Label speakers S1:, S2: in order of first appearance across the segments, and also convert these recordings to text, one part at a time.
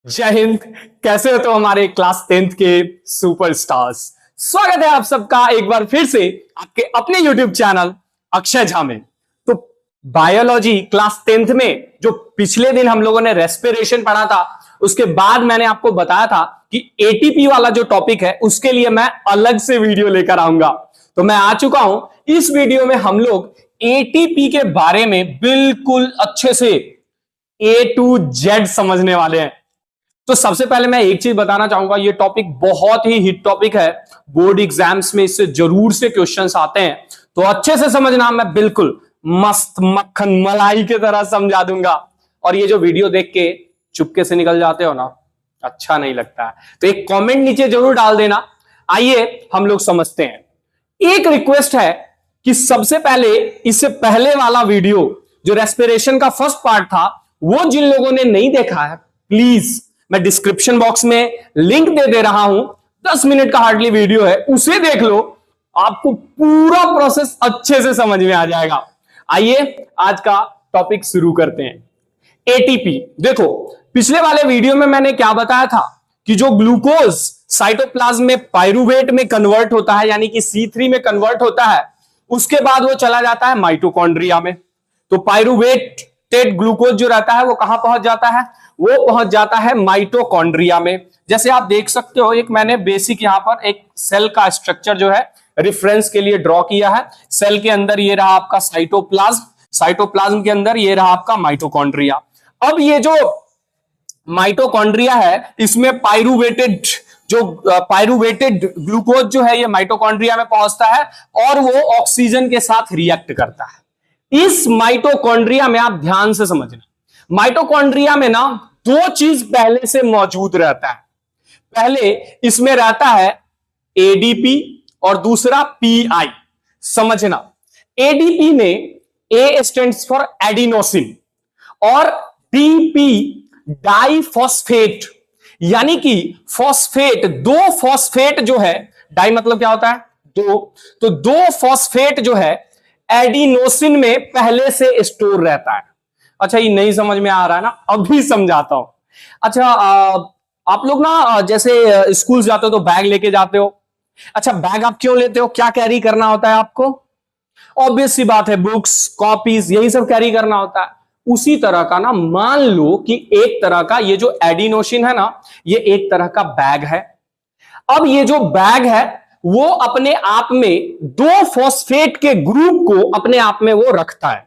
S1: जय हिंद। कैसे हो तो हमारे क्लास 10th के सुपरस्टार्स। स्वागत है आप सबका एक बार फिर से आपके अपने YouTube चैनल अक्षय झा में। तो बायोलॉजी क्लास 10th में जो पिछले दिन हम लोगों ने रेस्पिरेशन पढ़ा था, उसके बाद मैंने आपको बताया था कि एटीपी वाला जो टॉपिक है उसके लिए मैं अलग से वीडियो लेकर आऊंगा। तो मैं आ चुका हूं। इस वीडियो में हम लोग एटीपी के बारे में बिल्कुल अच्छे से A to Z समझने वाले हैं। तो सबसे पहले मैं एक चीज बताना चाहूंगा, ये टॉपिक बहुत ही हिट टॉपिक है। बोर्ड एग्जाम्स में इससे जरूर से क्वेश्चंस आते हैं, तो अच्छे से समझना। मैं बिल्कुल मस्त मक्खन मलाई की तरह समझा दूंगा। और ये जो वीडियो देख के चुपके से निकल जाते हो ना, अच्छा नहीं लगता है, तो एक कमेंट नीचे जरूर डाल देना। आइए हम लोग समझते हैं। एक रिक्वेस्ट है कि सबसे पहले इससे पहले वाला वीडियो जो रेस्पिरेशन का फर्स्ट पार्ट था, वो जिन लोगों ने नहीं देखा है, प्लीज मैं डिस्क्रिप्शन बॉक्स में लिंक दे रहा हूं। 10 मिनट का हार्डली वीडियो है, उसे देख लो, आपको पूरा प्रोसेस अच्छे से समझ में आ जाएगा। आइए आज का टॉपिक शुरू करते हैं। एटीपी देखो, पिछले वाले वीडियो में मैंने क्या बताया था कि जो ग्लूकोज साइटोप्लाज्म में पायरूवेट में कन्वर्ट होता है, यानी कि C3 में कन्वर्ट होता है, उसके बाद वो चला जाता है माइटोकॉन्ड्रिया में। तो पायरूवेटेड ग्लूकोज जो रहता है वो कहां पहुंच जाता है? वो पहुंच जाता है माइटोकॉन्ड्रिया में। जैसे आप देख सकते हो, एक मैंने बेसिक यहां पर एक सेल का स्ट्रक्चर जो है रेफरेंस के लिए ड्रॉ किया है। सेल के अंदर ये रहा आपका साइटोप्लाज्म, साइटोप्लाज्म के अंदर ये रहा आपका माइटोकॉन्ड्रिया। अब ये जो माइटोकॉन्ड्रिया है, इसमें पायरूवेटेड ग्लूकोज जो है ये माइटोकॉन्ड्रिया में पहुंचता है और वो ऑक्सीजन के साथ रिएक्ट करता है। इस माइटोकॉन्ड्रिया में आप ध्यान से समझना, माइटोकॉन्ड्रिया में ना दो चीज पहले से मौजूद रहता है। पहले इसमें रहता है एडीपी और दूसरा पीआई। समझना, एडीपी में ए स्टैंड्स फॉर एडिनोसिन और डीपी डाइफॉस्फेट, यानी कि फॉस्फेट, दो फॉस्फेट जो है, डाई मतलब क्या होता है? दो, तो दो फॉस्फेट जो है एडिनोसिन में पहले से स्टोर रहता है। अच्छा, ये नहीं समझ में आ रहा है ना, अभी समझाता हूं। अच्छा, आप लोग ना जैसे स्कूल जाते हो तो बैग लेके जाते हो। अच्छा, बैग आप क्यों लेते हो? क्या कैरी करना होता है आपको? ऑब्वियस सी बात है, बुक्स, कॉपीज, यही सब कैरी करना होता है। उसी तरह का ना, मान लो कि एक तरह का ये जो एडिनोसिन है ना, ये एक तरह का बैग है। अब ये जो बैग है वो अपने आप में दो फॉस्फेट के ग्रुप को अपने आप में वो रखता है,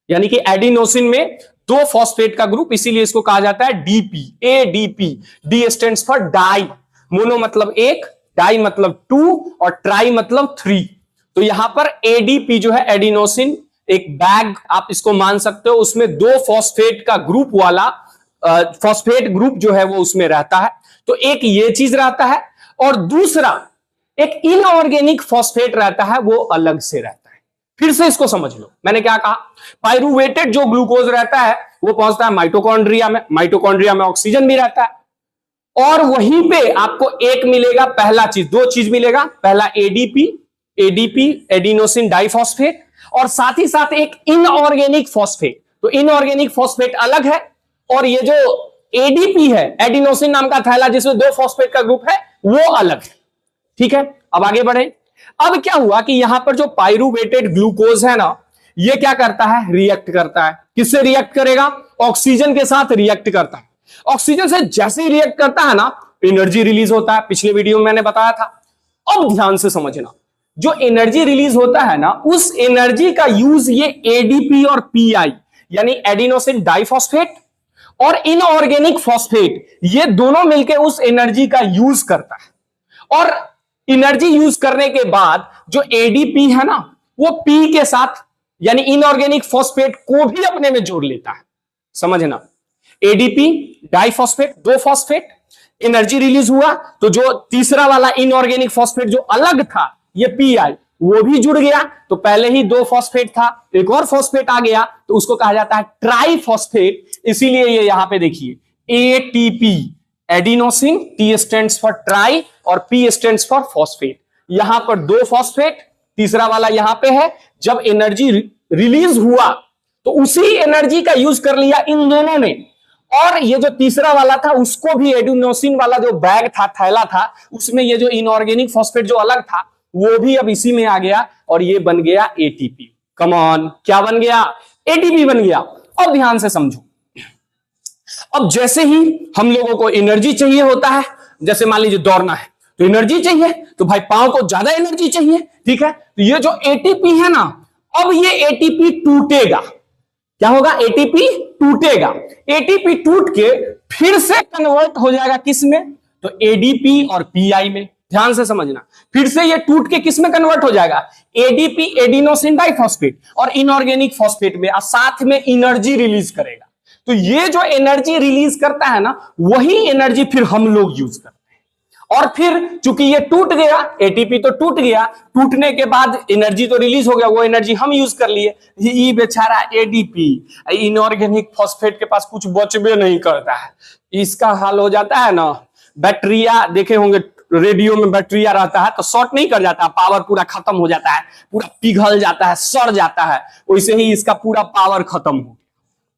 S1: यानी कि एडिनोसिन में दो फॉस्फेट का ग्रुप, इसीलिए इसको कहा जाता है DP, ADP. D stands for di, mono मतलब एक, डाई मतलब 2 और ट्राई मतलब 3। तो यहां पर एडीपी जो है, एडिनोसिन, एक बैग आप इसको मान सकते हो, उसमें दो फॉस्फेट का ग्रुप वाला फॉस्फेट ग्रुप जो है वो उसमें रहता है। तो एक ये चीज रहता है और दूसरा एक इनऑर्गेनिक फॉस्फेट रहता है, वो अलग से रहता है। फिर से इसको समझ लो, मैंने क्या कहा? पायरूवेटेड जो ग्लूकोज रहता है वो पहुंचता है माइटोकॉन्ड्रिया में, माइटोकॉन्ड्रिया में ऑक्सीजन भी रहता है और वहीं पे आपको एक मिलेगा, पहला चीज, दो चीज मिलेगा। पहला एडीपी एडिनोसिन डाइफॉस्फेट, और साथ ही साथ एक इनऑर्गेनिक फॉस्फेट। तो इनऑर्गेनिक फॉस्फेट अलग है और ये जो एडीपी है, एडिनोसिन नाम का थैला जिसमें दो फॉस्फेट का ग्रुप है, वो अलग है। ठीक है, अब आगे बढ़े। अब क्या हुआ कि यहां पर जो पायरूवेटेड ग्लूकोज है ना, ये क्या करता है? रिएक्ट करता है। किससे रिएक्ट करेगा? ऑक्सीजन के साथ रिएक्ट करता है। ऑक्सीजन से जैसे ही रिएक्ट करता है ना, एनर्जी रिलीज होता है। पिछले वीडियो में मैंने बताया था। अब ध्यान से समझना, जो एनर्जी रिलीज होता है ना, उस एनर्जी का यूज ये एडीपी और पीआई, यानी एडिनोसिन डाइफॉस्फेट और इनऑर्गेनिक फॉस्फेट, ये दोनों मिलकर उस एनर्जी का यूज करता है। और एनर्जी यूज करने के बाद जो एडीपी है ना, वो पी के साथ, यानी इनऑर्गेनिक फॉस्फेट को भी अपने में जोड़ लेता है। समझना, एडीपी डाइफॉस्फेट, दो फॉस्फेट, एनर्जी रिलीज हुआ तो जो तीसरा वाला इनऑर्गेनिक फॉस्फेट जो अलग था, ये पीआई, वो भी जुड़ गया। तो पहले ही दो फॉस्फेट था, एक और फॉस्फेट आ गया, तो उसको कहा जाता है ट्राइफॉस्फेट। इसीलिए ये यहां पे देखिए ATP, adenosine, T stands for try और पी स्टैंड्स फॉर फॉस्फेट। यहां पर दो फॉस्फेट, तीसरा वाला यहां पे है। जब एनर्जी रिलीज हुआ तो उसी एनर्जी का यूज कर लिया इन दोनों ने और ये जो तीसरा वाला था उसको भी एडिनोसिन वाला जो बैग था, थैला था, उसमें ये जो इनऑर्गेनिक फॉस्फेट जो अलग था वो भी अब इसी में आ गया और ये बन गया एटीपी। कम ऑन, क्या बन गया? एटीपी बन गया। अब ध्यान से समझो, अब जैसे ही हम लोगों को एनर्जी चाहिए होता है, जैसे मान लीजिए दौड़ना है तो एनर्जी चाहिए, तो भाई पांव को ज्यादा एनर्जी चाहिए, ठीक है। तो ये जो एटीपी है ना, अब ये एटीपी टूटेगा, क्या होगा? एटीपी टूटेगा। एटीपी टूट के फिर से कन्वर्ट हो जाएगा किस में? तो एडीपी और पीआई में। ध्यान से समझना, फिर से ये टूट के किस में कन्वर्ट हो जाएगा? एडीपी, एडिनोसिन डाइफॉस्फेट और इनऑर्गेनिक फॉस्फेट में, और साथ में एनर्जी रिलीज करेगा। तो ये जो एनर्जी रिलीज करता है ना, वही एनर्जी फिर हम लोग यूज करते हैं। और फिर चूंकि ये टूट गया, एटीपी तो टूट गया, टूटने के बाद एनर्जी तो रिलीज हो गया, वो एनर्जी हम यूज कर लिए। ये बेचारा एडीपी, इनऑर्गेनिक फॉस्फेट के पास कुछ बचबे नहीं करता है। इसका हाल हो जाता है ना, बैटरिया देखे होंगे रेडियो में, बैटरिया रहता है तो शॉर्ट नहीं कर जाता, पावर पूरा खत्म हो जाता है, पूरा पिघल जाता है, सड़ जाता है। वैसे ही इसका पूरा पावर खत्म हो गया।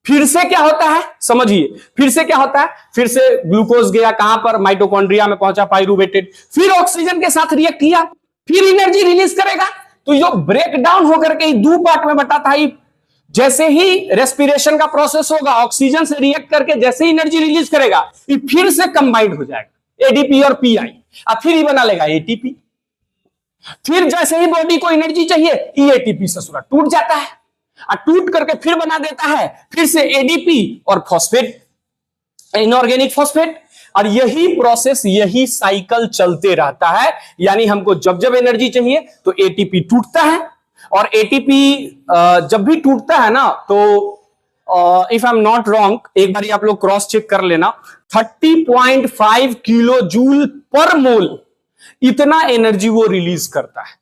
S1: फिर से क्या होता है समझिए, फिर से क्या होता है? फिर से ग्लूकोज गया कहां पर? माइटोकॉन्ड्रिया में पहुंचा, पाइरुवेटेड, फिर ऑक्सीजन के साथ रिएक्ट किया, फिर एनर्जी रिलीज करेगा। तो जो ब्रेक डाउन होकर के दो पार्ट में बटा था, जैसे ही रेस्पिरेशन का प्रोसेस होगा, ऑक्सीजन से रिएक्ट करके जैसे ही एनर्जी रिलीज करेगा, ये फिर से कंबाइंड हो जाएगा एडीपी और पीआई, अब फिर ही बना लेगा एटीपी। फिर जैसे ही बॉडी को एनर्जी चाहिए, ये एटीपी से सूरा टूट जाता है, और टूट करके फिर बना देता है फिर से एडीपी और फॉस्फेट, इनऑर्गेनिक फॉस्फेट। और यही प्रोसेस, यही साइकिल चलते रहता है। यानी हमको जब जब एनर्जी चाहिए तो एटीपी टूटता है, और एटीपी जब भी टूटता है ना, तो if I am not wrong, एक बार आप लोग क्रॉस चेक कर लेना, 30.5 किलो जूल पर मोल इतना एनर्जी वो रिलीज करता है,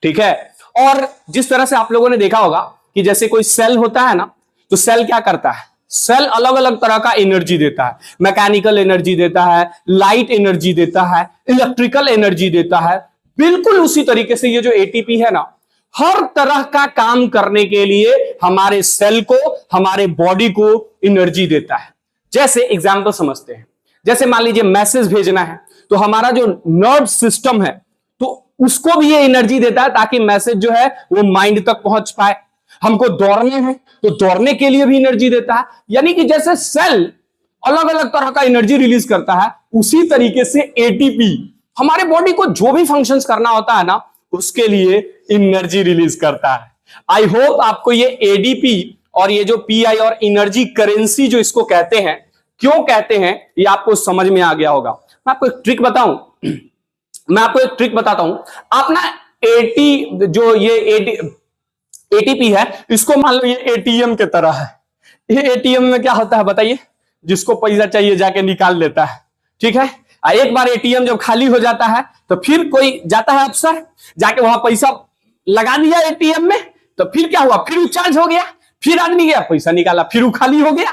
S1: ठीक है। और जिस तरह से आप लोगों ने देखा होगा कि जैसे कोई सेल होता है ना, तो सेल क्या करता है? सेल अलग अलग तरह का एनर्जी देता है, मैकेनिकल एनर्जी देता है, लाइट एनर्जी देता है, इलेक्ट्रिकल एनर्जी देता है। बिल्कुल उसी तरीके से ये जो एटीपी है ना, हर तरह का काम करने के लिए हमारे सेल को, हमारे बॉडी को एनर्जी देता है। जैसे एग्जाम्पल समझते हैं, जैसे मान लीजिए मैसेज भेजना है, तो हमारा जो नर्व सिस्टम है तो उसको भी ये एनर्जी देता है ताकि मैसेज जो है वो माइंड तक पहुंच पाए। हमको दौड़ना है तो दौड़ने के लिए भी एनर्जी देता है। यानी कि जैसे सेल अलग अलग तरह का एनर्जी रिलीज करता है, उसी तरीके से एटीपी हमारे बॉडी को जो भी फंक्शंस करना होता है ना, उसके लिए एनर्जी रिलीज करता है। आई होप आपको ये एडीपी और ये जो पीआई और एनर्जी करेंसी जो इसको कहते हैं, क्यों कहते हैं, ये आपको समझ में आ गया होगा। मैं आपको एक ट्रिक बताऊं, मैं आपको एक ट्रिक बताता हूं। आप ना एटीपी है, इसको मान लो ये एटीएम के तरह है। ये एटीएम में क्या होता है बताइए? जिसको पैसा चाहिए जाके निकाल लेता है, ठीक है। एक बार एटीएम जब खाली हो जाता है तो फिर कोई जाता है अफसर, जाके वहां पैसा लगा दिया एटीएम में, तो फिर क्या हुआ? फिर चार्ज हो गया, फिर आदमी गया पैसा निकाला, फिर वो खाली हो गया,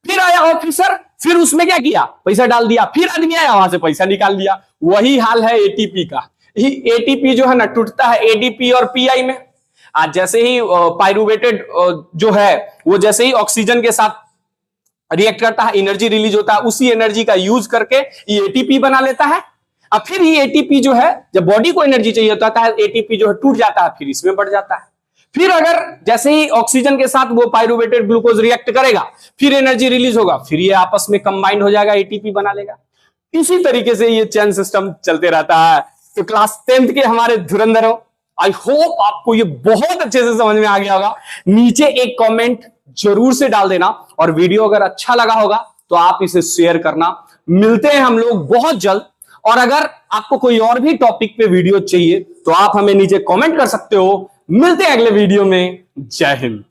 S1: फिर आया ऑफिसर, फिर उसमें क्या किया? पैसा डाल दिया, फिर आदमी आया वहां से पैसा निकाल दिया। वही हाल है एटीपी का। एटीपी जो है ना टूटता है एडीपी और पीआई में। आज जैसे ही पाइरुवेटेड जो है वो जैसे ही ऑक्सीजन के साथ रिएक्ट करता है, एनर्जी रिलीज होता है, उसी एनर्जी का यूज करके ये एटीपी बना लेता है। अब फिर ये एटीपी जो है, जब बॉडी को एनर्जी चाहिए होता है, एटीपी जो है टूट जाता है, फिर इसमें बढ़ जाता है। फिर अगर जैसे ही ऑक्सीजन के साथ वो पाइरुवेटेड ग्लूकोज रिएक्ट करेगा, फिर एनर्जी रिलीज होगा, फिर ये आपस में कंबाइंड हो जाएगा, एटीपी बना लेगा। इसी तरीके से ये चेन सिस्टम चलते रहता है। तो क्लास 10th के हमारे धुरंधरों, आई होप आपको ये बहुत अच्छे से समझ में आ गया होगा। नीचे एक कमेंट जरूर से डाल देना, और वीडियो अगर अच्छा लगा होगा तो आप इसे शेयर करना। मिलते हैं हम लोग बहुत जल्द, और अगर आपको कोई और भी टॉपिक पे वीडियो चाहिए तो आप हमें नीचे कमेंट कर सकते हो। मिलते हैं अगले वीडियो में। जय हिंद।